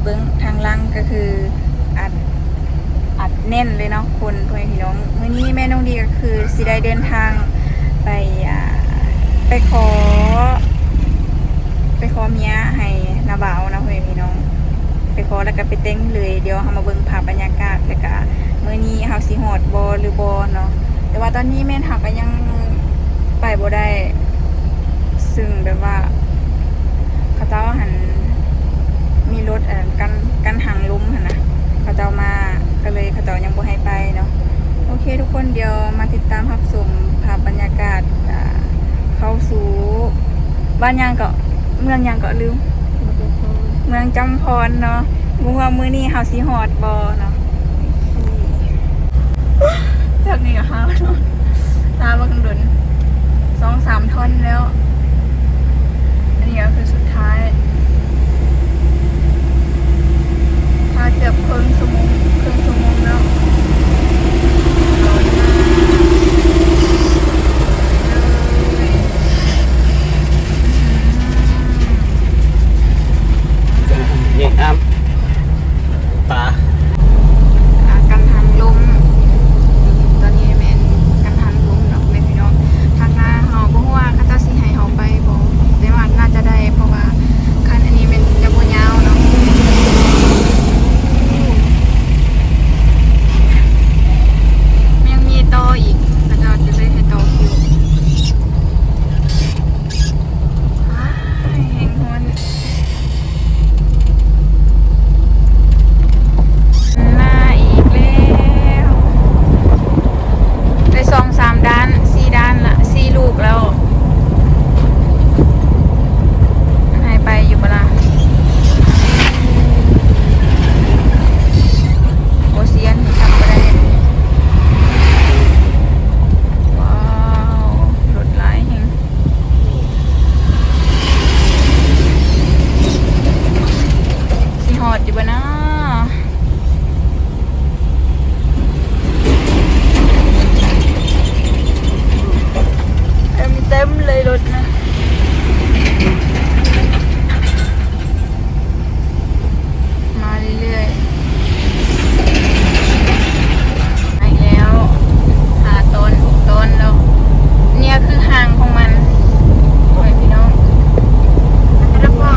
เบิ้งทางล่างก็คืออัดแน่นเลยเนาะคนพ่อแม่พี่น้องมื้อนี้แม่น้องดีก็คือสิได้เดินทางไปไปขอเมียให้นาบ่าวนะพ่อแม่พี่น้องไปขอแล้วก็ไปเต้งเลยเดี๋ยวเฮามาเบิ่งภาพบรรยากาศแล้วก็มื้อนี้เฮาสิฮอดบ่หรือบ่เนาะแต่ว่าตอนนี้แม่นเฮาก็ยังไปบ่ได้ซึ่งแบบว่าเขาเจ้าหันมีรถกันหางลุ้มหั่นนะเขาเจ้ามาก็เลยเขาเจ้ายังบ่ให้ไปเนาะโอเคทุกคนเดี๋ยวมาติดตามรับชมภาพบรรยากาศเข้าสู่บ้านยางเกาะเมืองยางเกาะลืมเมืองจำพรเนาะบ่ว่ามื้อนี้เฮาสิฮอดบ่เนาะจากนี้ก็หาเนาะตาบักดน 2-3 ท่อนแล้วอันนี้ก็คือสุดท้ายถ้าเกือบครึ่งชั่วโมงแล้วเนี่ยครับตากันทางลมตอนนี้แม่นกันทางลมเนาะแม่พี่น้องทางหน้าเฮาบ่ฮู้ว่าเขาจะสิให้เฮาไปบ่แต่ว่าน่าจะได้เพราะว่าคันอันนี้มันจะบ่ยาวเนาะยังมีต่ออีกแล้วก็จะได้ให้ต่อคิวแห่งฮอนมาอีกแล้วได้2-3 ด้าน4 ด้านละ4 ลูกแล้วให้ไปอยู่ปะล่ะโอเซียนทำไปได้ว้าวรถหลายแห่งสิฮอดอยู่บ่นะเต็มเลยรถนะมาเรื่อยๆอีกแล้ว5 ต้น 6 ต้นแล้วเนี่ยคือหางของมันโอ้ยพี่น้องแล้วก็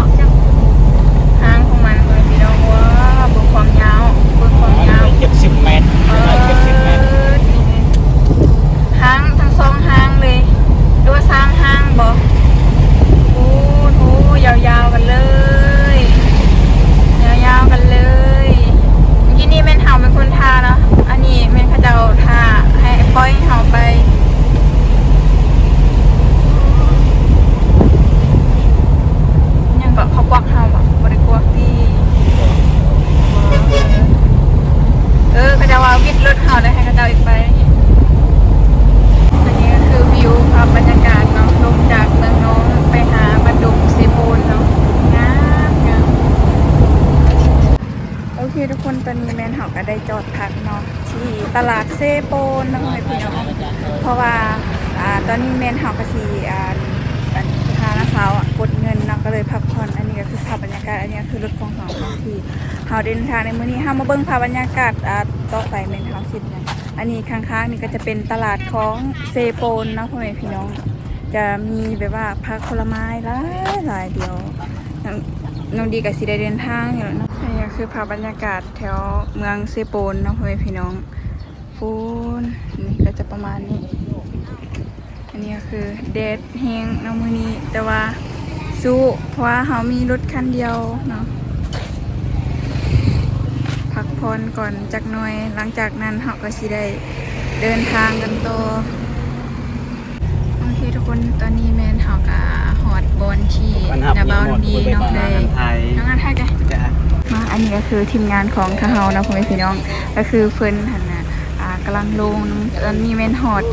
หางของมันโอ้ยพี่น้องว้าเบิ่งความยาว70 เมตร70 เมตรหางทั้ง2หางเลยหรือว่า3หางบ่โอ้โหยาวๆกันเลยยาวๆกันเลยเมื่อกี้นี่แม่นเฮาเป็นคนทาเนาะอันนี้แม่นเขาเจ้าทาให้ปล่อยเฮาไปยังก็เขากวักเฮาบ่ได้กวักที่เขาจะว่าวิดรถเฮาได้ให้เขาเจ้าอีกไปอันนี้ก็คือวิวภาพบรรยากาศเนาะลงจากเมืองน้องไปหาบันดุงเซโปนเนาะงามโอเคทุกคนตอนนี้แมนเฮาก็ได้จอดพักเนาะที่ตลาดเซโปนเนาะพี่น้องเพราะว่าตอนนี้แมนเฮาก็สิพาน้าสาวกดเงินเนาะก็เลยพักผ่อนอันนี้ก็คือภาพบรรยากาศอันนี้คือรถของเฮาที่เฮาเดินทางในมื้อนี้เฮามาเบิ่งภาพบรรยากาศต่อไปแม่นเฮาสิเนี่ยอันนี้ข้างๆนี่ก็จะเป็นตลาดของเซโปนเนาะพ่อแม่พี่น้องจะมีแบบว่าผักผลไม้หลายเดียวน้องดีกับสิได้เดินทางอยู่แล้วเนาะอันนี้คือภาพบรรยากาศแถวเมืองเซโปนเนาะพ่อแม่พี่น้องปูนนี่ก็จะประมาณนี้อันนี้คือเดดแฮงเนาะมื้อนี้แต่ว่าสู้เพราะว่าเฮามีรถคันเดียวเนาะพักผ่อนก่อนจักหน่อยหลังจากนั้นเฮาก็สิได้เดินทางกันต่อโอเคทุกคนตอนนี้แม่นเฮาก็ฮอดบอนที่นาบาวดีเนาะได้น้องงานไทยกันมาอันนี้ก็คือทีมงานของทางเฮานะพ่อแม่พี่น้องก็คือเพิ่นหั่นน่ะกำลังลงตอนนี้แม่นฮอด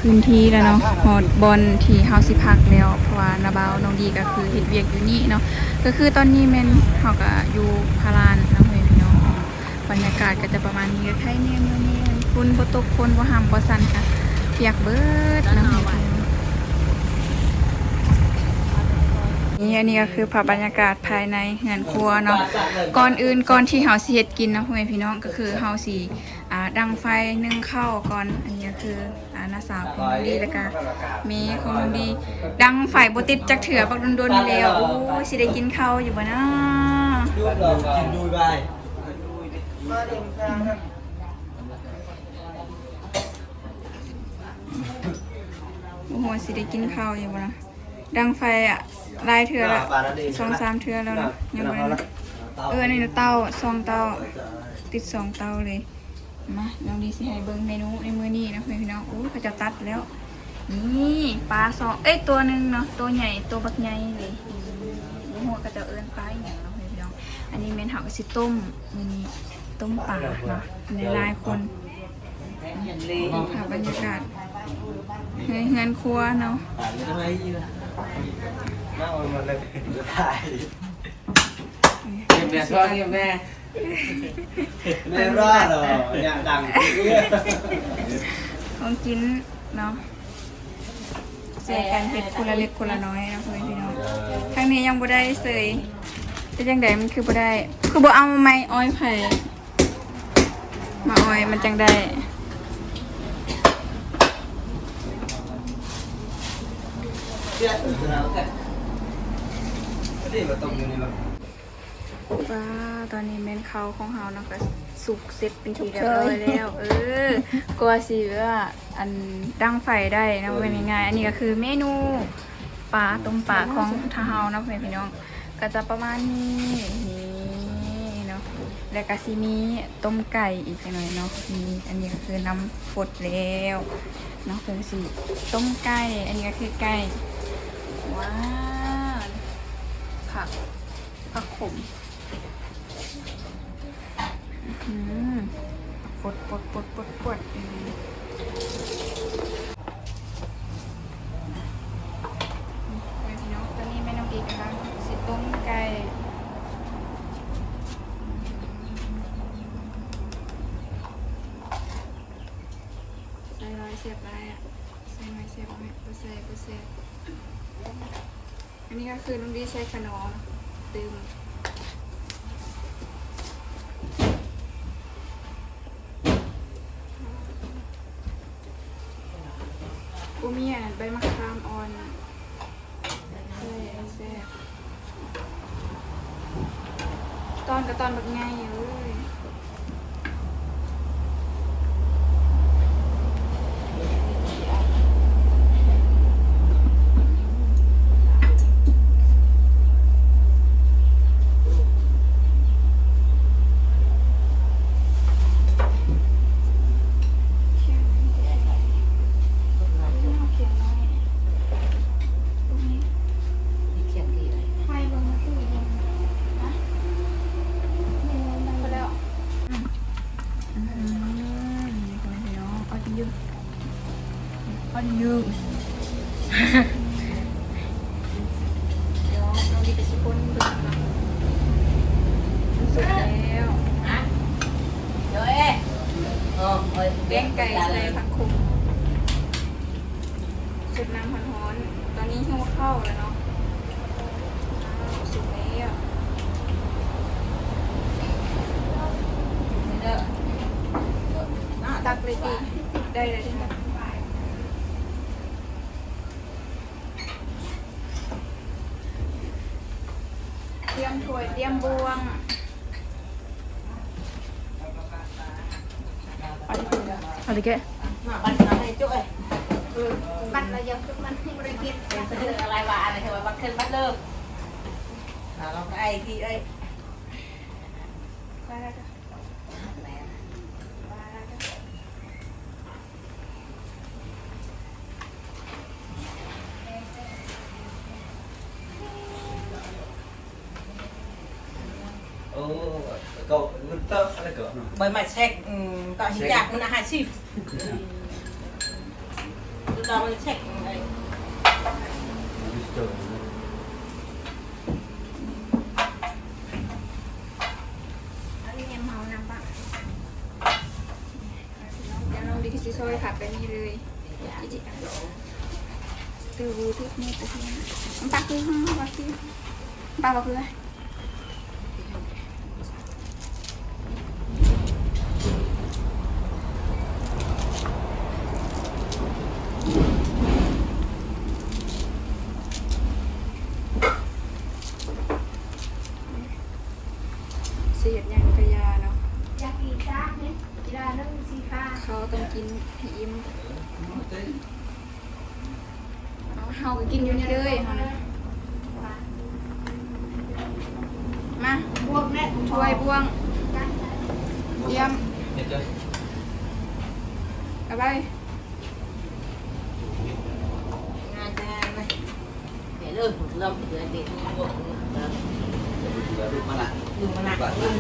พื้นที่แล้วเนาะฮอดบอนที่เฮาสิพักแล้วเพราะว่านาบาวน้องดีก็คือเฮ็ดเวียกอยู่นี่เนาะก็คือตอนนี้แม่นเฮาก็อยู่พารานนะพ่อแม่พี่น้องบรรยากาศก็จะประมาณนี้ก็ใครเนี่ยมื้อนี้ฝนบ่ตกฝนบ่ห่ำบ่สั่นค่ะเปียกเบิดนะ นี่อันนี้ก็คือภาพบรรยากาศภายในงานครัวเนาะก่อนอื่นก่อนที่เฮาสิเฮ็ดกินเนาะพ่อแม่พี่น้องก็คือเฮาสิดังไฟนึ่งข้าวก่อนอันนี้ก็คือน้าสาวของน้องดีแล้วก็มีของน้องดีดังไฟบ่ติดจักเถื่อบักโดนๆแล้วโอ้ยสิได้กินข้าวอยู่บ่นะ กินดูไป โอ้โหสิได้กินข้าวอยู่บ่นะดังไฟลายเถื่อละ2-3เถื่อแล้วนะยังบ่ได้อันนี้เตา2เตาติด2เตาเลยมาน้องดีสิให้เบิ่งเมนูในมื้อนี้นะพี่น้องโอ้เขาจะตัดแล้วนี่ปลาสองตัวหนึงเนาะตัวใหญ่ตัวบักใหญ่เลยบ่ฮู้ก็จะเอิ้นปลาอีหยังเนาะพี่น้องอันนี้แม่นเฮาก็สิต้มมื้อนี้ต้มปลาเนาะในหลายคนค่ะบรรยากาศเฮือนครัวเนาะ ทำไมยืนน่าเอามาเลยถ่ายเก็บแม่ก็เก็บแม่แม่รอดเหรออย่างดัง ของกินเนาะเสียกันเผ็ดคนละเล็กคนละน้อยนะเพื่อนพี่น้องทางนี้ยังบ่ได้เสยเป็นจังไดมันคือบ่ได้คือบ่เอาไม้อ้อยไผ่มาอ้อยมันจังได้ว้าตอนนี้แม่นเขาของเฮาเนาะก็สุกเสร็จเป็นที่เรียบร้อยแล้วกลัวสิว่าอันดังไฟได้นะเป็นง่ายๆอันนี้ก็คือเมนูปลาต้มปลาของทาเฮานะเพื่อนพี่น้องก็จะประมาณนี้เนาะแล้วก็สิมีต้มไก่อีกหน่อยเนาะนี่อันนี้ก็คือน้ำฟดแล้วเนาะเพิ่นสิต้มไก่อันนี้ก็คือไก่ว้าวผักขมปดพี่น้องตอนนี้แม่น้องดีนะคะสิต้มไก่ใส่ร้อยเสียบไรอ่ะใส่ร้อยเสียบไหมก็ใส่อันนี้ก็คือน้องดีใช้ขนมตื่มกูมีใบมะขามอ่อนแซ่บตอนกับตอนแบบไงเว้ยยูเดี๋ยวเราดีไปชิคนดูนะสุดแล้วแกงไก่ใส่ผักขมสุดน้ำร้อนๆตอนนี้หิวข้าวแล้วเนาะสุดแล้วตักเลยดีได้เลยที่ไหนเตรียมถ้วยเตรียมบวงเอาดิแกบัตรอะไรจุ๊ยบัตรอะไรยังจุ๊มันให้บริกิตอะไรวะอะไรเถอะบัตรขึ้นบัตรเลิกเราไอ้ที่ไอ้cậu tớ là cậu bởi mà check tạo hình dạng nó là 20 từ đó mình check này anh em màu nằm bạn em lông đi cái xôiผัดcái gì rồi chị từ vui thức như từ khi ông ta cứ hoa kia ba vào cườiเสียดยังกระยาเนาะ อยากกินจ้าเนี่ยกีฬาเรื่องสีฟ้า เขาต้องกินให้อิ่มเอาเฮาก็กินอยู่นี่เลยเฮานะมา บวกแน่ ถ้วยบ่วงเยี่ยม เห็นเลย เอาไป งานไหมเดี๋ยวเริ่มเริ่มเดือนเด็กบวก เดี๋ยวดูมันอ่ะ ดูมันหนัก ลึก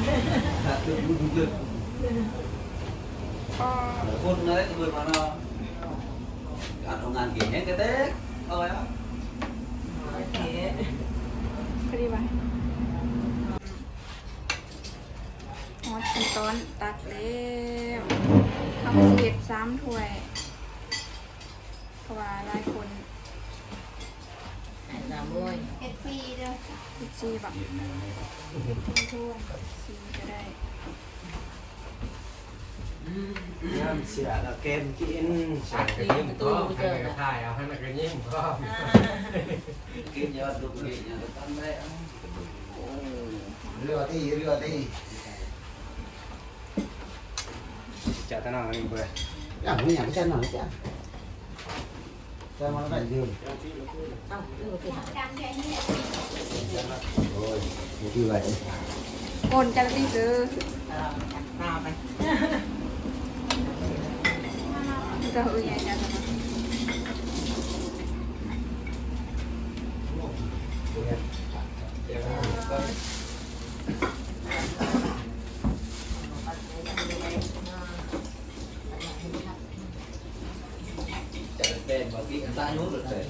ก็ คนđấy vừa mà nó ăn ông ăn kỹ hết cái tết thôi á โอเค พอดีไปฮอตขั้นตอนตักแล้วทำเสร็จ3 ถ้วย เพราะว่าหลายคน น้ำมวย เอ็ดฟรีเด้อ พิซซี่แบบถ้วยซีก็ได้ Em sẽ là kem chín ใส่กระยิ้มก็ให้มันกระถ่ายเอาให้มันกระยิ้มก็ Kim giờ đục vị nhà tôi ăn đây ăn Rửa đi chả thế nào anh vừa Chẳng có nhà cái chân nào chứ Chân mà nó phải dường เอ้าดูสิ จานแค่นี้แหละ Rồi, như vậy โอนกันตีซื้อ หน้าไป จะเออไงกันนะ chả được tên và kỹ người ta nhốt được rồi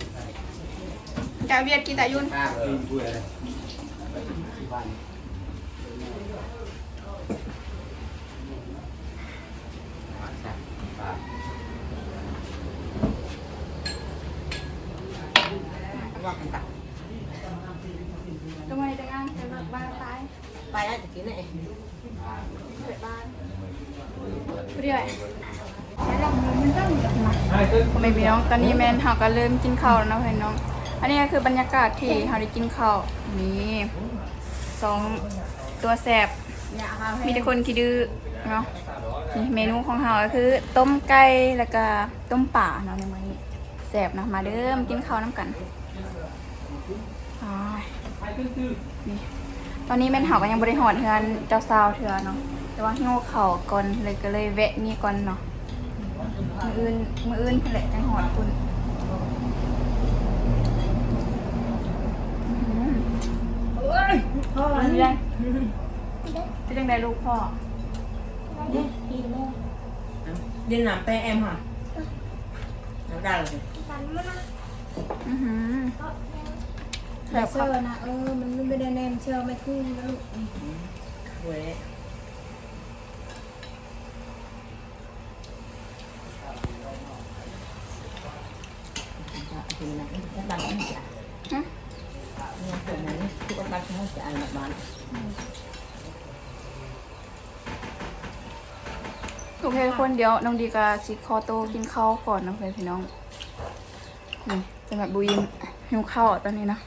จะเวียดกินแต่ยุ่น à rồi vui rồi đây ว่ากันตัก ทำไมแต่งงานแต่แบบบ้านตาย ไปแล้วจะกินไหน เกิดบ้านเรื่อยผมไม่พี่น้องตอนนี้แมนเฮาก็เริ่มกินข้าวแล้วนะพี่น้อง อันนี้ก็คือบรรยากาศที่เฮาได้กินข้าวนี่2 ตัวแสบมีแต่คนที่ดื้อเนาะนี่เมนูของเฮาก็คือต้มไก่แล้วก็ต้มป่าเนาะในมื้อนี้แสบนะมาเริ่มกินข้าวน้ำกันนี่ตอนนี้แม่นเฮาก็ยังบ่ได้หอดเฮือนเจ้าสาวเทื่อเนาะแต่ว่าหิ้วข้าวก่อนเลยก็เลยแวะนี่ก่อนเนาะมื้ออื่นเพิ่นแหละจังหอดคุณพ่อมันยังเป็นจังไดลูกพ่อ เดี๋ยวน้ำแป้งแอมค่ะน้ำได้เลย กันมันนะ อือหือ เชื่อนะมันไม่ได้แนมเชื่อไม่ขึ้นนะลูก เว้ยทีนั้นจะดันไม่ได้ ฮะ เนี่ยตัวนั้นที่ก็ดันให้จะอันละบ้าน โอเคทุกคนเดี๋ยวน้องดีกับซิคอโตกินข้าวก่อนนะเพื่อนพี่น้องนี่สำหรับบูยิมหิวข้าวตอนนี้นะ